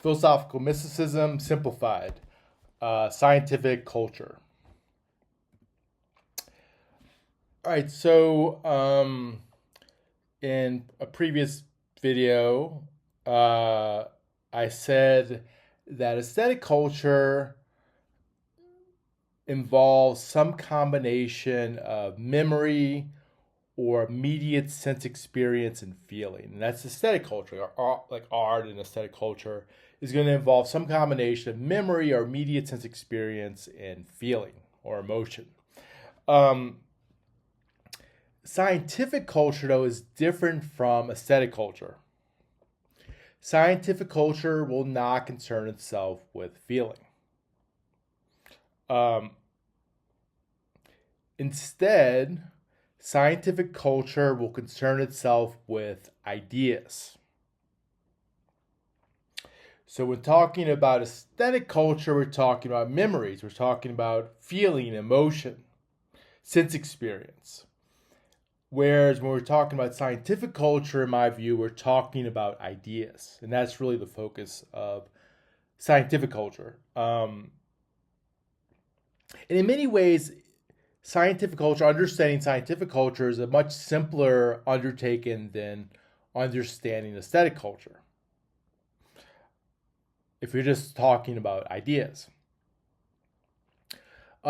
Philosophical Mysticism, Simplified, Scientific Culture. All right, so in a previous video, I said that aesthetic culture involves some combination of memory or immediate sense experience and feeling. And that's aesthetic culture, like art and aesthetic culture is going to involve some combination of memory or immediate sense experience and feeling or emotion. Um, Scientific culture, though, is different from aesthetic culture. Scientific culture will not concern itself with feeling. Um, Instead, scientific culture will concern itself with ideas. So, when talking about aesthetic culture, we're talking about memories, we're talking about feeling, emotion, sense experience. Whereas when we're talking about scientific culture, in my view, we're talking about ideas. And that's really the focus of scientific culture. And in many ways, scientific culture, understanding scientific culture is a much simpler undertaking than understanding aesthetic culture. If you're just talking about ideas,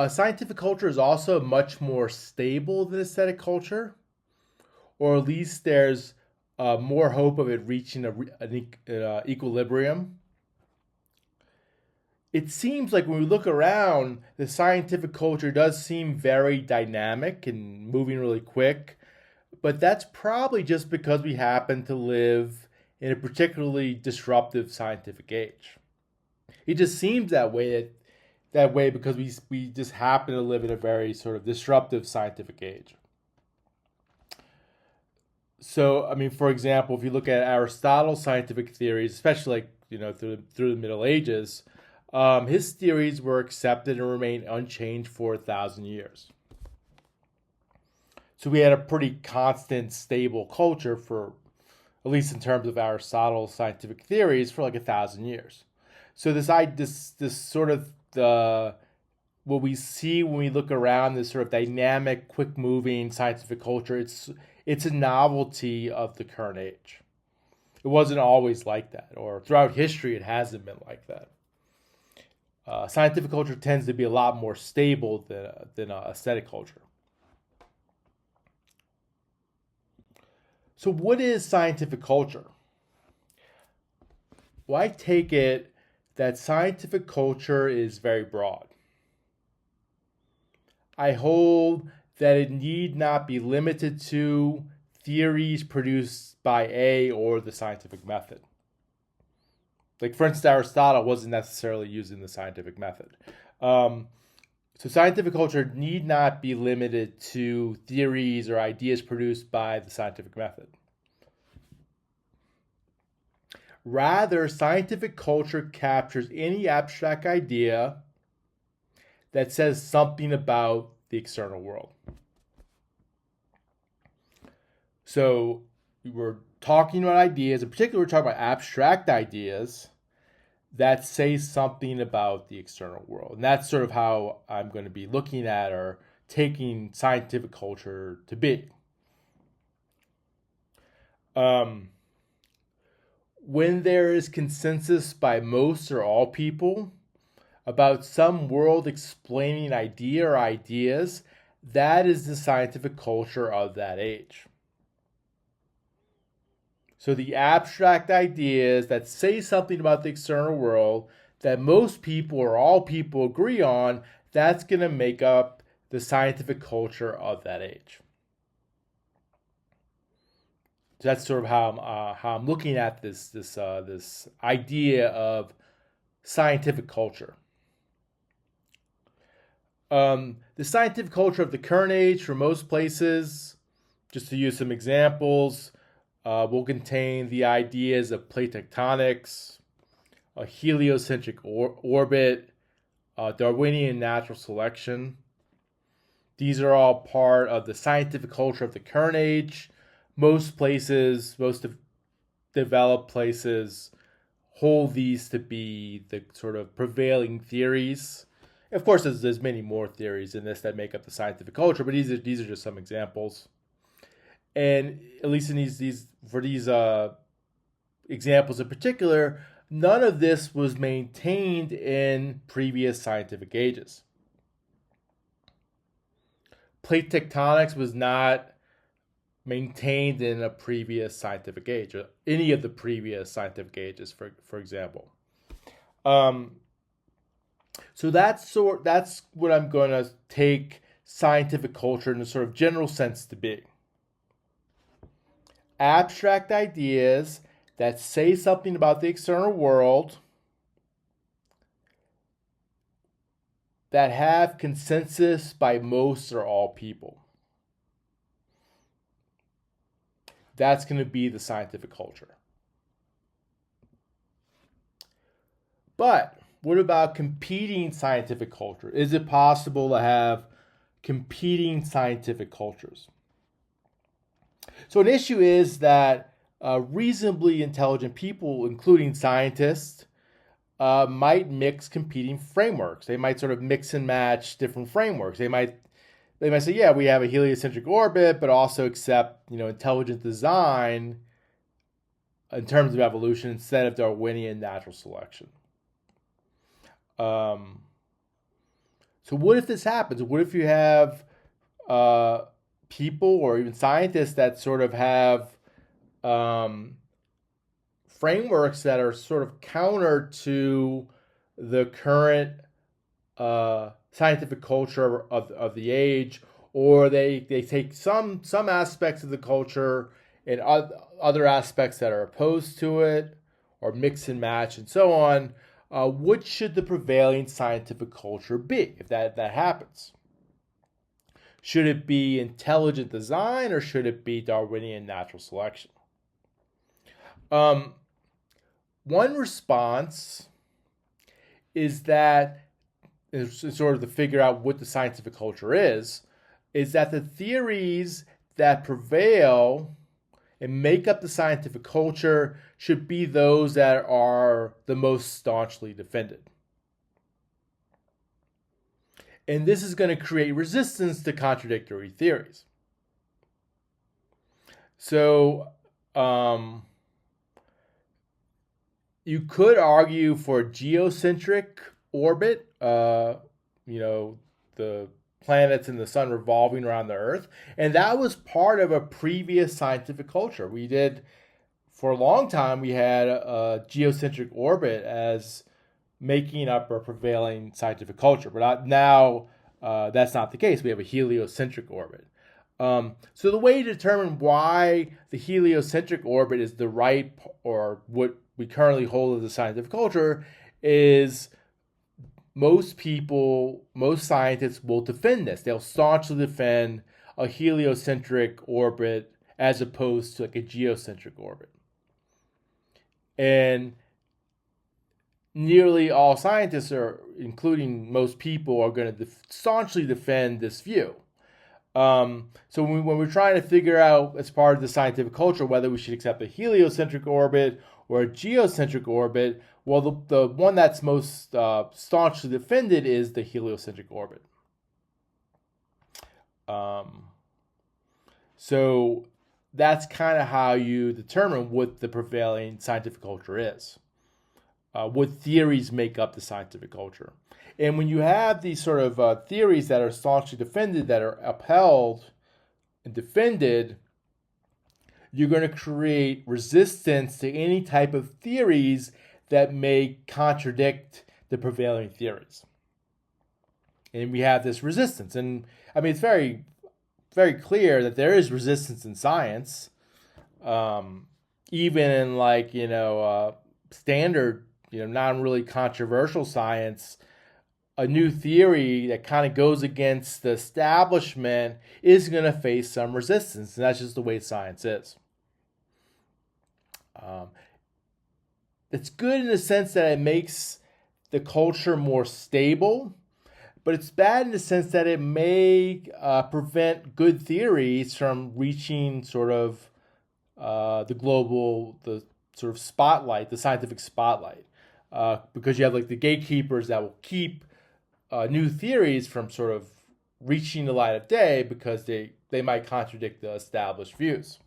scientific culture is also much more stable than aesthetic culture, or at least there's more hope of it reaching an equilibrium. It seems like when we look around, the scientific culture does seem very dynamic and moving really quick, but that's probably just because we happen to live in a particularly disruptive scientific age. It just seems that way because we just happen to live in a very sort of disruptive scientific age. So, I mean, for example, if you look at Aristotle's scientific theories, especially like through the Middle Ages, his theories were accepted and remained unchanged for 1,000 years. So we had a pretty constant, stable culture for, at least in terms of Aristotle's scientific theories, for like 1,000 years. So this sort of the what we see when we look around, this sort of dynamic, quick moving scientific culture, it's a novelty of the current age. It wasn't always like that, or throughout history, it hasn't been like that. Scientific culture tends to be a lot more stable than aesthetic culture. So, what is scientific culture? Well, I take it that scientific culture is very broad. I hold that it need not be limited to theories produced by A or the scientific method. Like, for instance, Aristotle wasn't necessarily using the scientific method. So scientific culture need not be limited to theories or ideas produced by the scientific method. Rather, scientific culture captures any abstract idea that says something about the external world. So we're talking about ideas, in particular, we're talking about abstract ideas that say something about the external world. And that's sort of how I'm going to be looking at or taking scientific culture to be. When there is consensus by most or all people about some world explaining idea or ideas, that is the scientific culture of that age. So the abstract ideas that say something about the external world that most people or all people agree on, that's going to make up the scientific culture of that age. So that's sort of how I'm looking at this idea of scientific culture. The scientific culture of the current age, for most places, just to use some examples, will contain the ideas of plate tectonics, a heliocentric orbit, Darwinian natural selection. These are all part of the scientific culture of the current age. Most developed places hold these to be the sort of prevailing theories. Of course, there's many more theories in this that make up the scientific culture, but these are just some examples. And at least in these examples in particular, none of this was maintained in previous scientific ages. Plate tectonics was not maintained in a previous scientific age, or any of the previous scientific ages, for example. So that's what I'm going to take scientific culture in a sort of general sense to be. Abstract ideas that say something about the external world, that have consensus by most or all people. That's going to be the scientific culture. But what about competing scientific culture? Is it possible to have competing scientific cultures? So an issue is that reasonably intelligent people, including scientists, might mix competing frameworks. They might sort of mix and match different frameworks. They might say, yeah, we have a heliocentric orbit, but also accept, intelligent design in terms of evolution instead of Darwinian natural selection. So what if this happens? What if you have people or even scientists that sort of have frameworks that are sort of counter to the current scientific culture of the age, or they take some aspects of the culture and other aspects that are opposed to it, or mix and match and so on. What should the prevailing scientific culture be if that happens? Should it be intelligent design, or should it be Darwinian natural selection? One response is that, sort of to figure out what the scientific culture is that the theories that prevail and make up the scientific culture should be those that are the most staunchly defended. And this is going to create resistance to contradictory theories. So, you could argue for geocentric orbit, the planets and the sun revolving around the Earth. And that was part of a previous scientific culture. For a long time, we had a geocentric orbit as making up a prevailing scientific culture. But now that's not the case. We have a heliocentric orbit. So the way to determine why the heliocentric orbit is the right, or what we currently hold as a scientific culture, is most scientists will defend this. They'll staunchly defend a heliocentric orbit as opposed to like a geocentric orbit. And nearly all scientists, including most people, are going to staunchly defend this view. So when we're trying to figure out, as part of the scientific culture, whether we should accept a heliocentric orbit or a geocentric orbit, well, the one that's most staunchly defended is the heliocentric orbit. So that's kind of how you determine what the prevailing scientific culture is. What theories make up the scientific culture. And when you have these sort of theories that are staunchly defended, that are upheld and defended, you're going to create resistance to any type of theories that may contradict the prevailing theories. And we have this resistance. And I mean, it's very, very clear that there is resistance in science. Even in standard, non really controversial science, a new theory that kind of goes against the establishment is going to face some resistance. And that's just the way science is. It's good in the sense that it makes the culture more stable, but it's bad in the sense that it may prevent good theories from reaching sort of the sort of spotlight, the scientific spotlight, because you have like the gatekeepers that will keep new theories from sort of reaching the light of day because they might contradict the established views.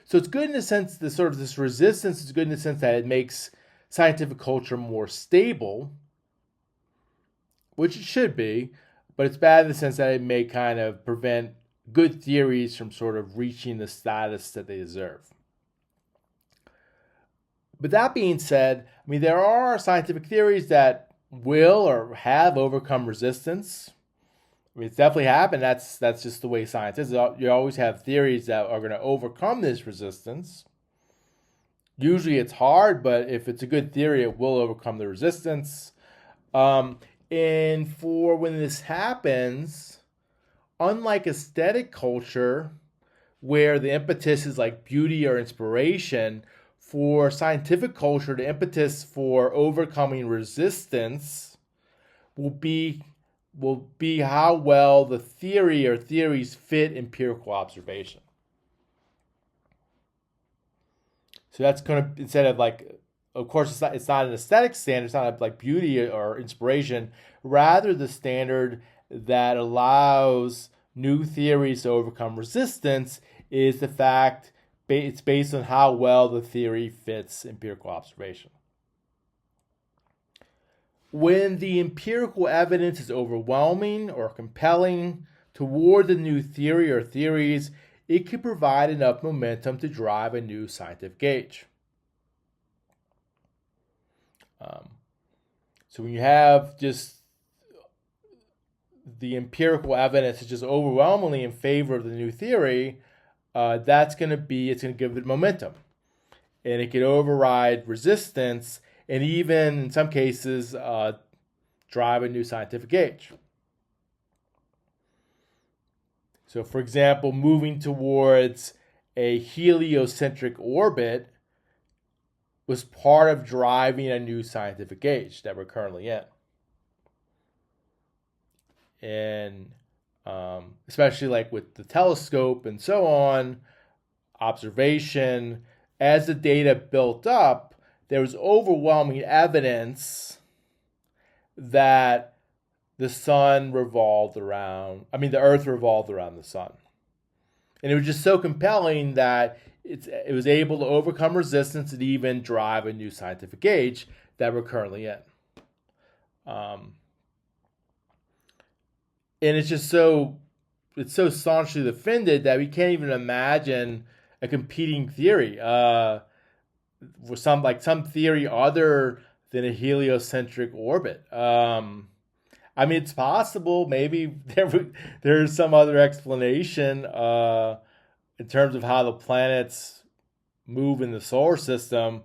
So it's good in the sense that sort of this resistance is good in the sense that it makes scientific culture more stable, which it should be, but it's bad in the sense that it may kind of prevent good theories from sort of reaching the status that they deserve. But that being said, I mean, there are scientific theories that will or have overcome resistance. I mean, it's definitely happened. That's just the way science is. You always have theories that are going to overcome this resistance. Usually it's hard, but if it's a good theory, it will overcome the resistance. And for when this happens, unlike aesthetic culture, where the impetus is like beauty or inspiration, for scientific culture, the impetus for overcoming resistance will be how well the theory or theories fit empirical observation. So that's going to, instead of like, of course, it's not an aesthetic standard, it's not like beauty or inspiration, rather the standard that allows new theories to overcome resistance is the fact it's based on how well the theory fits empirical observation. When the empirical evidence is overwhelming or compelling toward the new theory or theories, it can provide enough momentum to drive a new scientific age. So when you have just the empirical evidence is just overwhelmingly in favor of the new theory, it's going to give it momentum, and it can override resistance, and even in some cases drive a new scientific age. So, for example, moving towards a heliocentric orbit was part of driving a new scientific age that we're currently in. And especially like with the telescope and so on, observation, as the data built up, there was overwhelming evidence that the Earth revolved around the sun. And it was just so compelling that it was able to overcome resistance and even drive a new scientific age that we're currently in. And it's just so staunchly defended that we can't even imagine a competing theory. For some theory other than a heliocentric orbit. I mean, it's possible. Maybe there's some other explanation in terms of how the planets move in the solar system,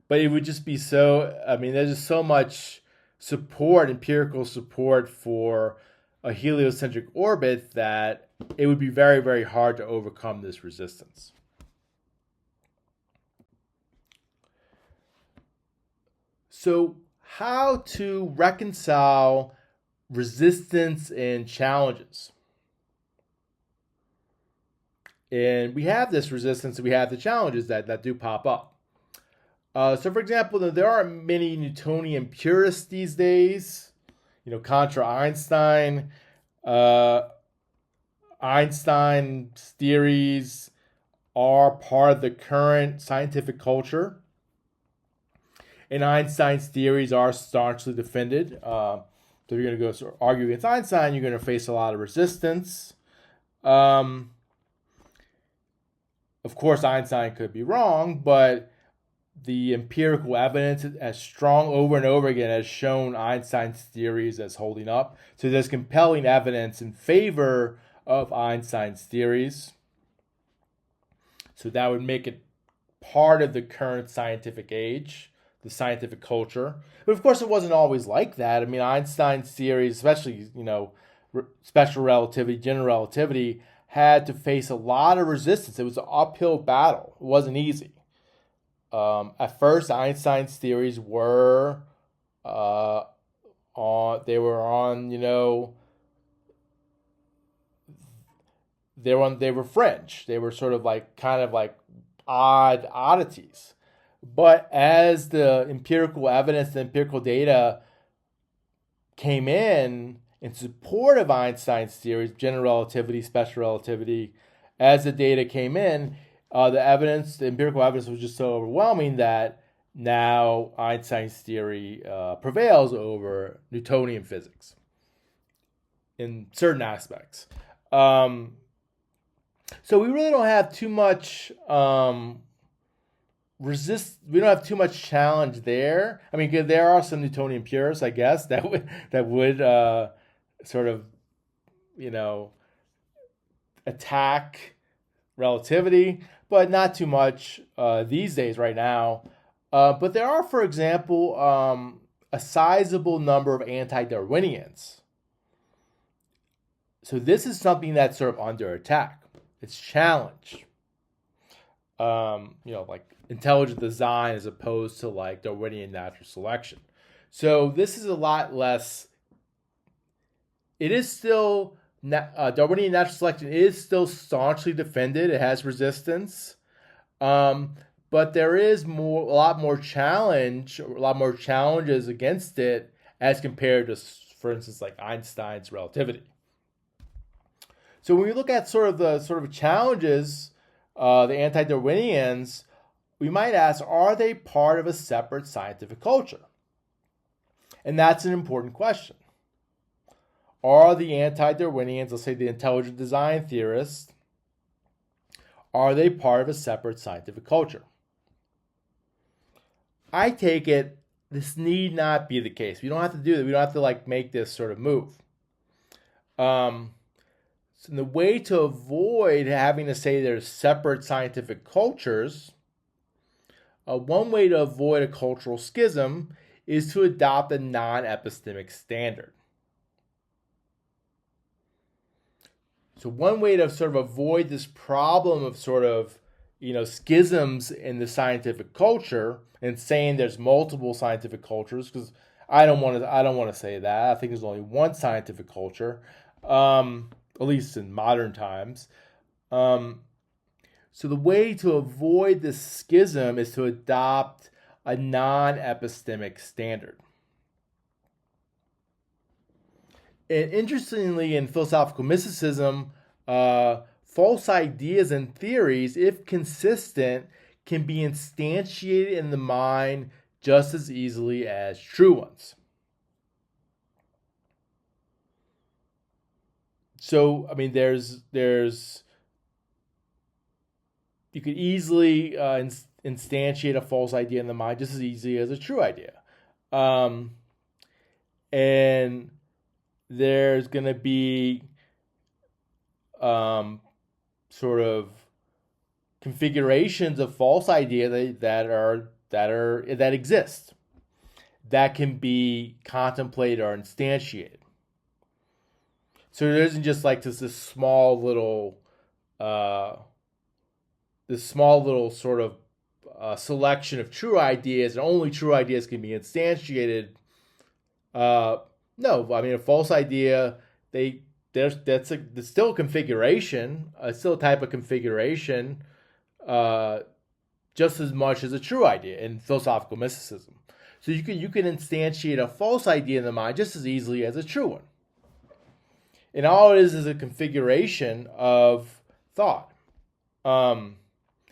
but it would just be so. I mean, there's just so much empirical support for a heliocentric orbit that it would be very, very hard to overcome this resistance. So, how to reconcile resistance and challenges? And we have this resistance, and we have the challenges that do pop up. So, for example, there are many Newtonian purists these days. Contra Einstein. Einstein's theories are part of the current scientific culture. And Einstein's theories are staunchly defended. So if you're going to go argue against Einstein, you're going to face a lot of resistance. Of course, Einstein could be wrong, but the empirical evidence as strong over and over again has shown Einstein's theories as holding up. So there's compelling evidence in favor of Einstein's theories. So that would make it part of the current scientific age, the scientific culture. But of course, it wasn't always like that. I mean, Einstein's theories, especially, special relativity, general relativity, had to face a lot of resistance. It was an uphill battle. It wasn't easy. At first, Einstein's theories were they were fringe. They were sort of like kind of like oddities. But as the empirical evidence, the empirical data came in support of Einstein's theories, general relativity, special relativity, as the data came in, the empirical evidence was just so overwhelming that now Einstein's theory prevails over Newtonian physics in certain aspects. So we really don't have too much we don't have too much challenge there. I mean, there are some Newtonian purists, I guess, that would sort of, you know, attack relativity, but not too much these days right now. But there are, for example, a sizable number of anti-Darwinians. So this is something that's sort of under attack. It's challenged. Like intelligent design as opposed to like Darwinian natural selection. So this is a lot less. It is still Darwinian natural selection is still staunchly defended. It has resistance, but there is a lot more challenges against it as compared to, for instance, like Einstein's relativity. So when we look at sort of challenges, the anti-Darwinians, we might ask, are they part of a separate scientific culture? And that's an important question. Are the anti-Darwinians, let's say the intelligent design theorists, are they part of a separate scientific culture? I take it this need not be the case. We don't have to do that. We don't have to like make this sort of move. So the way to avoid having to say there's separate scientific cultures, one way to avoid a cultural schism is to adopt a non-epistemic standard. So one way to sort of avoid this problem of sort of, schisms in the scientific culture and saying there's multiple scientific cultures, because I don't want to say that. I think there's only one scientific culture, at least in modern times. So the way to avoid this schism is to adopt a non-epistemic standard. And interestingly, in philosophical mysticism, false ideas and theories, if consistent, can be instantiated in the mind just as easily as true ones. So, I mean, you could easily instantiate a false idea in the mind just as easily as a true idea. And there's going to be sort of configurations of false idea that exist that can be contemplated or instantiated. So there isn't just like this small little sort of selection of true ideas, and only true ideas can be instantiated. No, I mean a false idea. There's still a configuration, still a type of configuration, just as much as a true idea in philosophical mysticism. So you can instantiate a false idea in the mind just as easily as a true one. And all it is a configuration of thought. Again,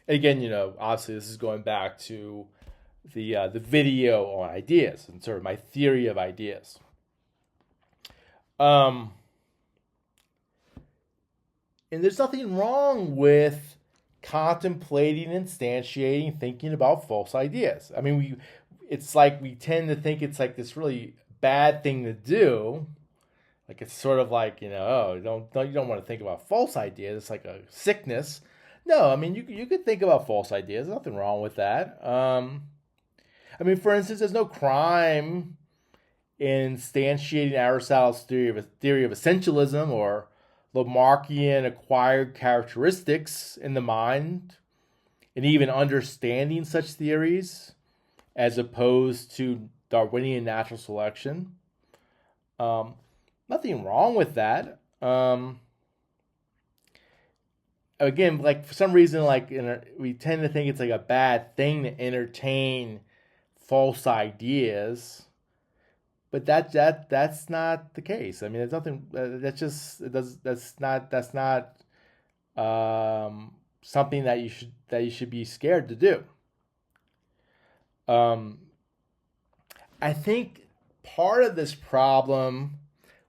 obviously this is going back to the video on ideas and sort of my theory of ideas. And there's nothing wrong with contemplating, instantiating, thinking about false ideas. I mean, it's like we tend to think it's like this really bad thing to do. Like it's sort of like, you don't want to think about false ideas. It's like a sickness. No, I mean, you could think about false ideas. There's nothing wrong with that. I mean, for instance, there's no crime in instantiating Aristotle's theory of essentialism or Lamarckian acquired characteristics in the mind, and even understanding such theories as opposed to Darwinian natural selection. Nothing wrong with that. again, like for some reason, like we tend to think it's like a bad thing to entertain false ideas, but that's not the case. I mean, there's nothing. That's just it does. That's not something that you should be scared to do. Um, I think part of this problem,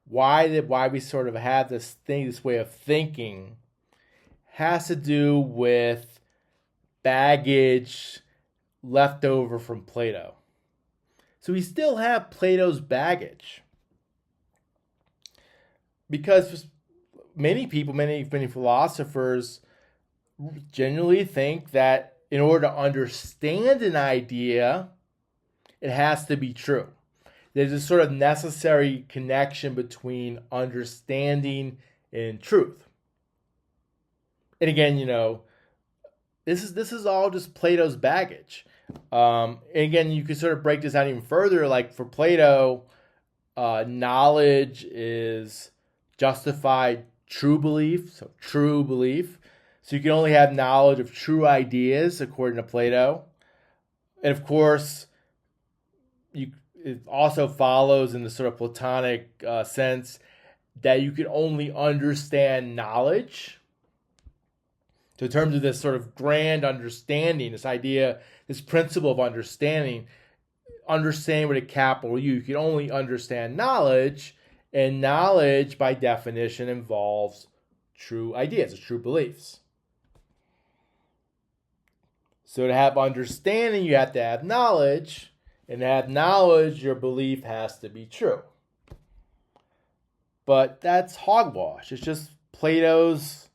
why we sort of have this way of thinking, has to do with baggage left over from Plato. So we still have Plato's baggage, because many people, many philosophers, genuinely think that in order to understand an idea, it has to be true. There's a sort of necessary connection between understanding and truth. And again, this is all just Plato's baggage. And again, you could sort of break this out even further. Like for Plato, knowledge is justified true belief, so true belief. So you can only have knowledge of true ideas according to Plato. And of course, it also follows in the sort of Platonic sense that you can only understand knowledge. So in terms of this sort of grand understanding, this idea, this principle of understanding with a capital U, you can only understand knowledge, and knowledge by definition involves true ideas, true beliefs. So to have understanding, you have to have knowledge, and to have knowledge, your belief has to be true. But that's hogwash. It's just Plato's,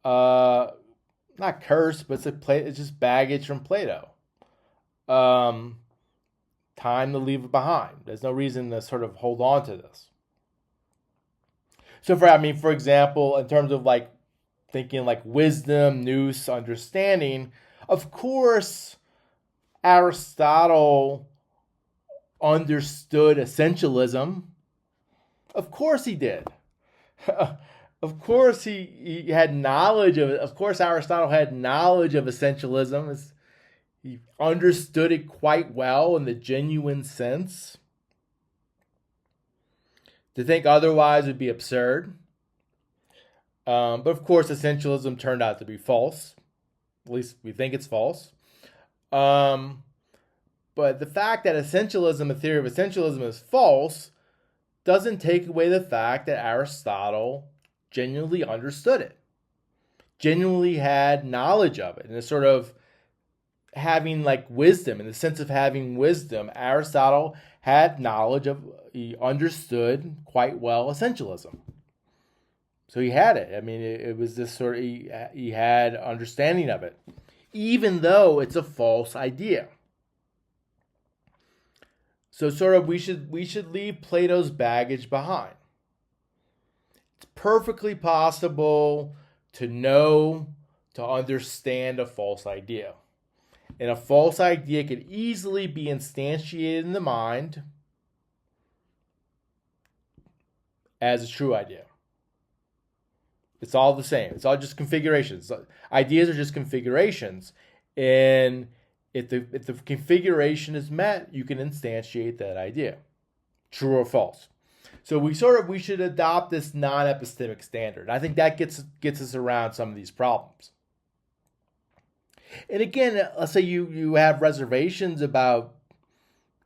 not curse, but it's just baggage from Plato. Time to leave it behind. There's no reason to sort of hold on to this. So for example, in terms of like thinking like wisdom, nous, understanding, of course, Aristotle understood essentialism. Of course he did. Of course he had knowledge of it. Of course Aristotle had knowledge of essentialism. He understood it quite well in the genuine sense. To think otherwise would be absurd. But of course essentialism turned out to be false. At least we think it's false. But the fact that essentialism, a theory of essentialism, is false doesn't take away the fact that Aristotle genuinely understood it, genuinely had knowledge of it, and it's sort of having like wisdom. In the sense of having wisdom, Aristotle had knowledge of, he understood quite well essentialism. So he had it. I mean, it was this sort of, he had understanding of it, even though it's a false idea. So sort of we should leave Plato's baggage behind. It's perfectly possible to understand a false idea. And a false idea could easily be instantiated in the mind as a true idea. It's all the same. It's all just configurations. Ideas are just configurations. And if the configuration is met, you can instantiate that idea, true or false. So we should adopt this non-epistemic standard. I think that gets us around some of these problems. And again, let's say you have reservations about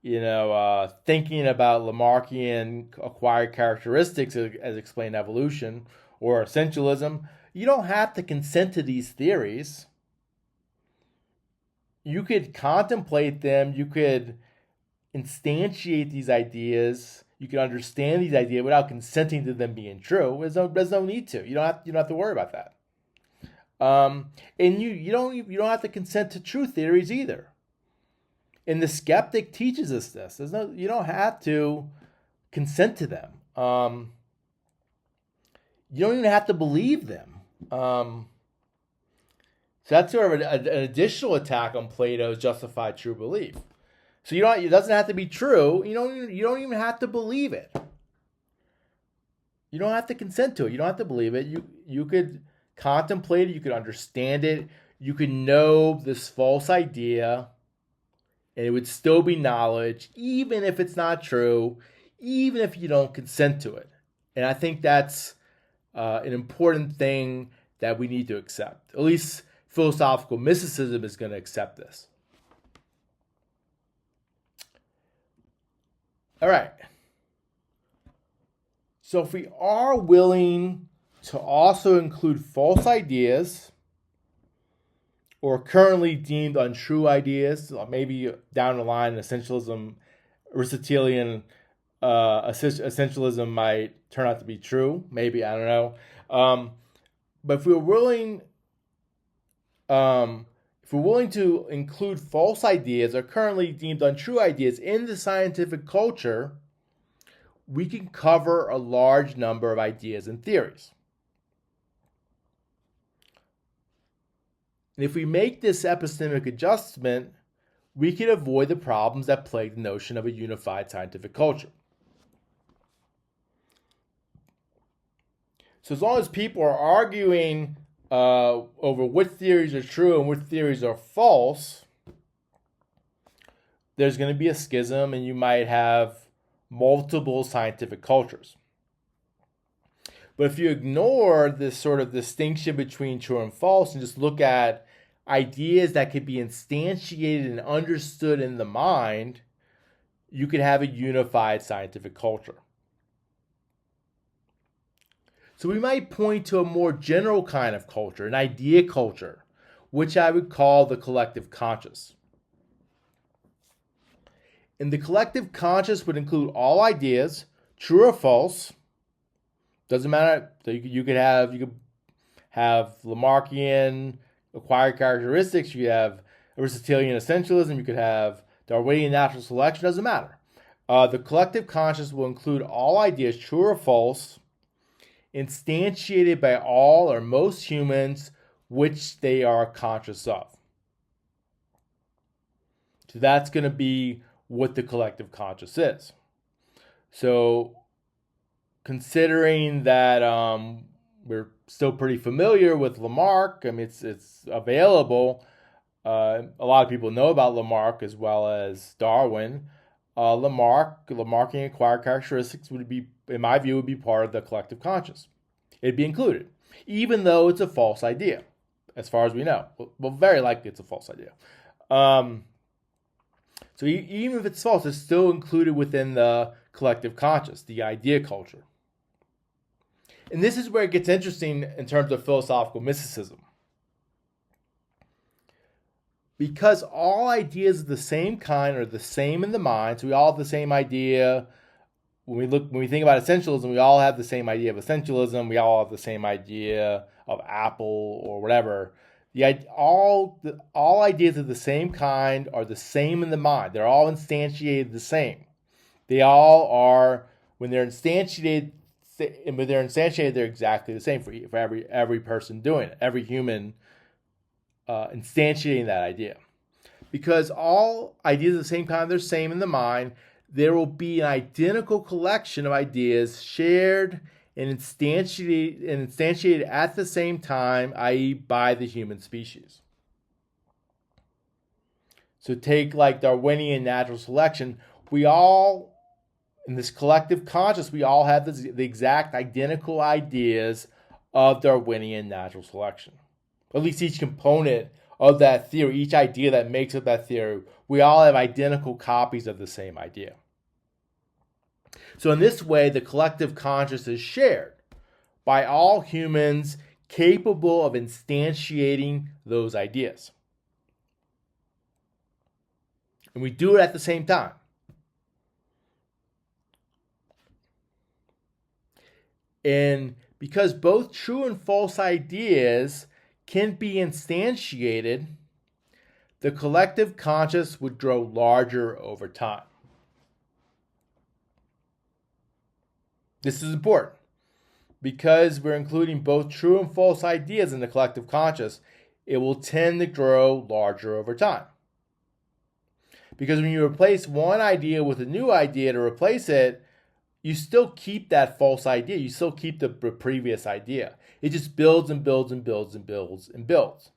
thinking about Lamarckian acquired characteristics as explained evolution or essentialism. You don't have to consent to these theories. You could contemplate them. You could instantiate these ideas. You can understand these ideas without consenting to them being true. There's no need to. You don't have to worry about that. And you don't have to consent to true theories either. And the skeptic teaches us this. You don't have to consent to them. You don't even have to believe them. So that's sort of an additional attack on Plato's justified true belief. So it doesn't have to be true. You don't even have to believe it. You don't have to consent to it. You don't have to believe it. You could contemplate it, you could understand it, you could know this false idea, and it would still be knowledge, even if it's not true, even if you don't consent to it. And I think that's an important thing that we need to accept. At least philosophical mysticism is going to accept this. All right. So if we are willing to also include false ideas or currently deemed untrue ideas, maybe down the line, essentialism, Aristotelian essentialism might turn out to be true. Maybe, I don't know. But if we're willing to include false ideas or currently deemed untrue ideas in the scientific culture, we can cover a large number of ideas and theories. And if we make this epistemic adjustment, we can avoid the problems that plague the notion of a unified scientific culture. So as long as people are arguing over what theories are true and what theories are false, there's going to be a schism, and you might have multiple scientific cultures. But if you ignore this sort of distinction between true and false and just look at ideas that could be instantiated and understood in the mind, you could have a unified scientific culture. So we might point to a more general kind of culture, an idea culture, which I would call the collective conscious. And the collective conscious would include all ideas, true or false. Doesn't matter. You could have Lamarckian acquired characteristics. You could have Aristotelian essentialism. You could have Darwinian natural selection. Doesn't matter. The collective conscious will include all ideas, true or false, instantiated by all or most humans, which they are conscious of. So that's going to be what the collective conscious is. So considering that we're still pretty familiar with Lamarck, I mean, it's available. A lot of people know about Lamarck as well as Darwin. Lamarckian acquired characteristics would be, in my view, would be part of the collective conscious. It'd be included, even though it's a false idea, as far as we know. Well, very likely it's a false idea. So even if it's false, it's still included within the collective conscious, the idea culture. And this is where it gets interesting in terms of philosophical mysticism. Because all ideas of the same kind are the same in the mind, so we all have the same idea. When we think about essentialism, we all have the same idea of essentialism. We all have the same idea of Apple or whatever. All ideas of the same kind are the same in the mind. They're all instantiated the same. They all are, when they're instantiated, they're exactly the same for every person doing it, every human instantiating that idea. Because all ideas of the same kind, they're the same in the mind, there will be an identical collection of ideas shared and instantiated at the same time, i.e. by the human species. So take like Darwinian natural selection, we all, in this collective conscious, we all have the exact identical ideas of Darwinian natural selection. At least each component of that theory, each idea that makes up that theory, we all have identical copies of the same idea. So in this way, the collective conscious is shared by all humans capable of instantiating those ideas. And we do it at the same time. And because both true and false ideas can be instantiated, the collective conscious would grow larger over time. This is important because we're including both true and false ideas in the collective conscious. It will tend to grow larger over time. Because when you replace one idea with a new idea to replace it, you still keep that false idea. You still keep the previous idea. It just builds and builds and builds and builds and builds.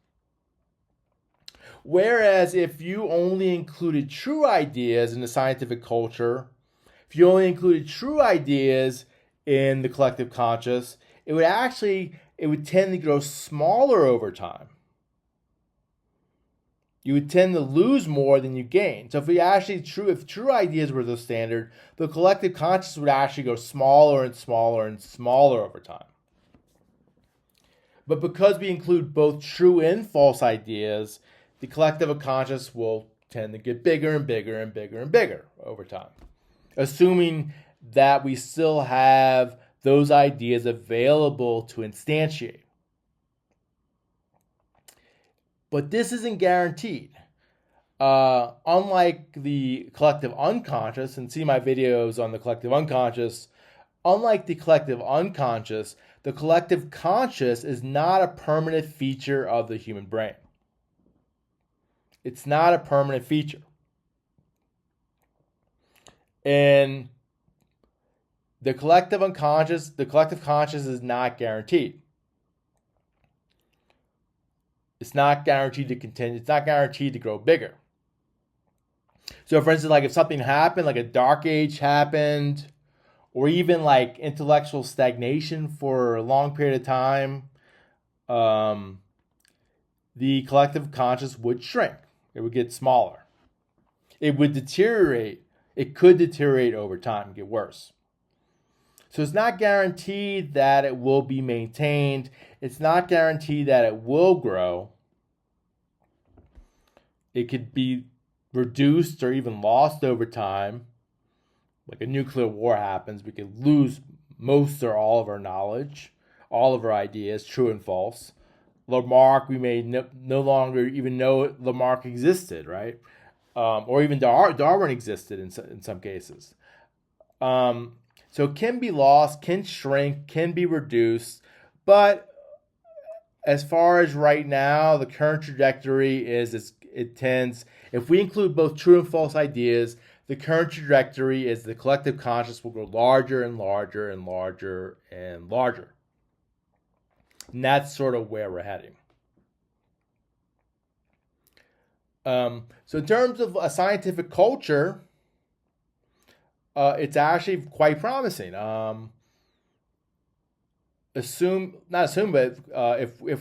Whereas if you only included true ideas in the scientific culture, if you only included true ideas in the collective conscious, it would tend to grow smaller over time. You would tend to lose more than you gain. So if true ideas were the standard, the collective conscious would actually go smaller and smaller and smaller over time. But because we include both true and false ideas, the collective conscious will tend to get bigger and bigger and bigger and bigger over time, assuming that we still have those ideas available to instantiate. But this isn't guaranteed. Unlike the collective unconscious, and see my videos on the collective unconscious, unlike the collective unconscious, the collective conscious is not a permanent feature of the human brain. It's not a permanent feature. And the collective conscious is not guaranteed. It's not guaranteed to continue. It's not guaranteed to grow bigger. So, for instance, like if something happened, like a dark age happened, or even like intellectual stagnation for a long period of time, the collective conscious would shrink. It would get smaller. It would deteriorate. It could deteriorate over time and get worse. So it's not guaranteed that it will be maintained. It's not guaranteed that it will grow. It could be reduced or even lost over time. Like a nuclear war happens, we could lose most or all of our knowledge, all of our ideas, true and false. Lamarck, we may no longer even know Lamarck existed, right? Or even Darwin existed in some cases. So it can be lost, can shrink, can be reduced, but as far as right now, the current trajectory is it tends, if we include both true and false ideas, the current trajectory is the collective conscious will grow larger and larger and larger and larger. And that's sort of where we're heading. So in terms of a scientific culture, it's actually quite promising. If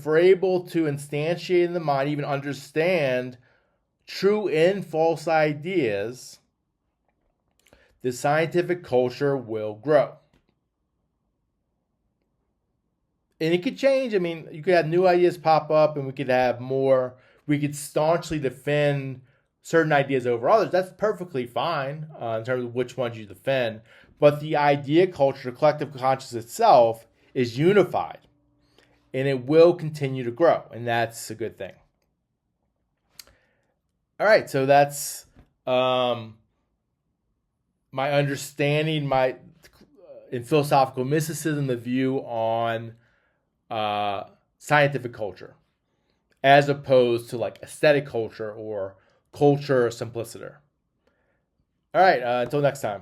we're able to instantiate in the mind, even understand true and false ideas, the scientific culture will grow. And it could change. I mean, you could have new ideas pop up, and we could staunchly defend certain ideas over others. That's perfectly fine in terms of which ones you defend. But the idea culture, the collective consciousness itself, is unified. And it will continue to grow. And that's a good thing. All right, so that's my understanding, in philosophical mysticism, the view on scientific culture, as opposed to like aesthetic culture or culture simpliciter. All right, until next time.